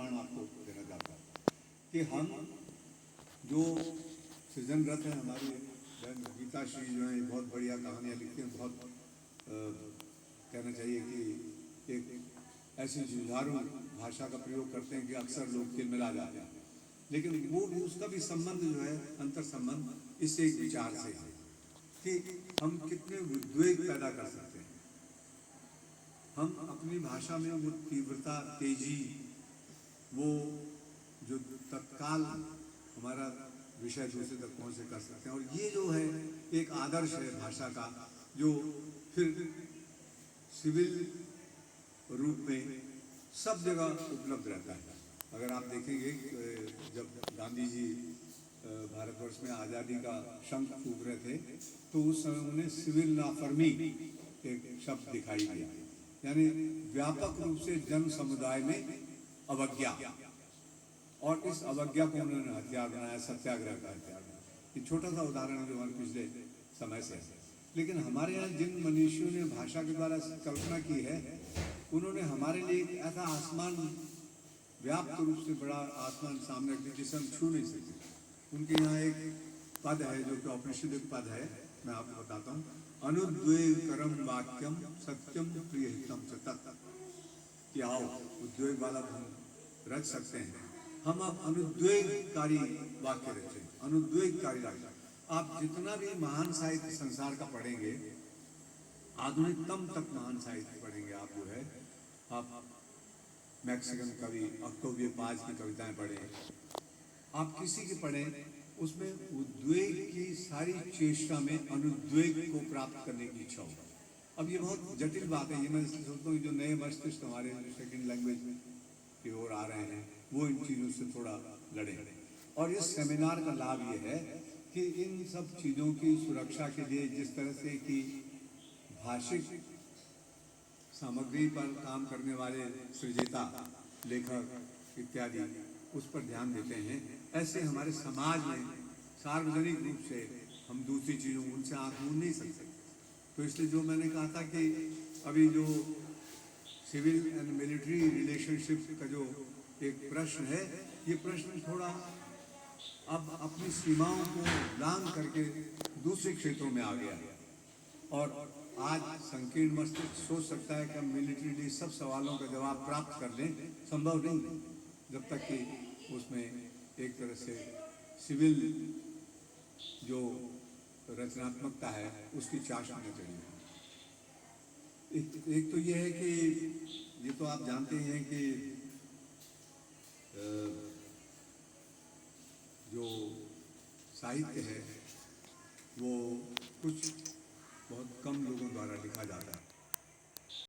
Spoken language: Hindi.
उदाहरण आपको देना चाहता हूँ कि हम जो सृजनरत हैं, हमारी बहन गीता श्री जो है बहुत बढ़िया कहानियाँ लिखती हैं, बहुत कहना चाहिए कि एक ऐसी जुझारू भाषा का प्रयोग करते हैं कि अक्सर लोग तिलमिला जाते हैं, लेकिन वो उसका भी संबंध जो है, अंतर संबंध इस एक विचार से है कि हम कितने उद्वेग पैदा कर सकते हैं। हम अपनी भाषा में वो तीव्रता, तेजी, वो जो तत्काल हमारा विषय दूसरे तक पहुँच कर सकते हैं। और ये जो है एक आदर्श है भाषा का, जो फिर सिविल रूप में सब जगह उपलब्ध रहता है। अगर आप देखेंगे जब गांधी जी भारतवर्ष में आज़ादी का शंख फूंक रहे थे तो उस समय उन्हें सिविल लाफर्मी एक शब्द दिखाई दिया, यानी व्यापक रूप से जन समुदाय में अवज्ञा, और इस अवज्ञा को उन्होंने हथियार बनाया, सत्याग्रह का हथियार बनाया। ये छोटा सा उदाहरण जो हमारे पिछले समय से है, लेकिन हमारे यहाँ जिन मनुष्यों ने भाषा के द्वारा कल्पना की है, उन्होंने हमारे लिए एक ऐसा आसमान, व्याप्त रूप से बड़ा आसमान सामने रखा जिसे हम छू नहीं सकते। उनके यहाँ एक पद है जो कि औपनिषदिक पद है, मैं आपको बताता हूँ। अनुद्वेगकरम वाक्यम सत्यम प्रियहितम च तत्, कि आओ उद्वेग वाला हम रच सकते हैं, हम अब अनुद्वेगकारी वाक्य रचें, अनुद्वेगकारी वाक्य। आप जितना भी महान साहित्य संसार का पढ़ेंगे, आधुनिकतम तक महान साहित्य पढ़ेंगे, आप जो है आप मैक्सिकन कवि ऑक्टेवियो पाज की कविताएं पढ़ें, आप किसी की पढ़ें, उसमें उद्वेग की सारी चेष्टा में अनुद्वेग को प्राप्त करने की इच्छा हो। अब ये बहुत जटिल बात है, ये मैं सोचता हूँ जो नए मस्तिष्क हमारे सेकंड लैंग्वेज की ओर आ रहे हैं वो इन चीज़ों से थोड़ा लड़े। और इस सेमिनार का लाभ ये है कि इन सब चीज़ों की सुरक्षा के लिए जिस तरह से कि भाषिक सामग्री पर काम करने वाले सृजता, लेखक इत्यादि उस पर ध्यान देते हैं, ऐसे हमारे समाज में सार्वजनिक रूप से हम दूसरी चीज़ों उनसे आँख मूंद नहीं सकते। तो इसलिए जो मैंने कहा था कि अभी जो सिविल एंड मिलिट्री रिलेशनशिप का जो एक प्रश्न है, ये प्रश्न थोड़ा अब अपनी सीमाओं को लांघ करके दूसरे क्षेत्रों में आ गया है। और आज संकीर्ण मस्तिष्क सोच सकता है कि हम मिलिट्रीली सब सवालों का जवाब प्राप्त कर लें, संभव नहीं है जब तक कि उसमें एक तरह से सिविल जो रचनात्मकता है उसकी चाशनी न चढ़ी। एक तो ये है कि ये तो आप जानते हैं कि जो साहित्य है वो कुछ बहुत कम लोगों द्वारा लिखा जाता है,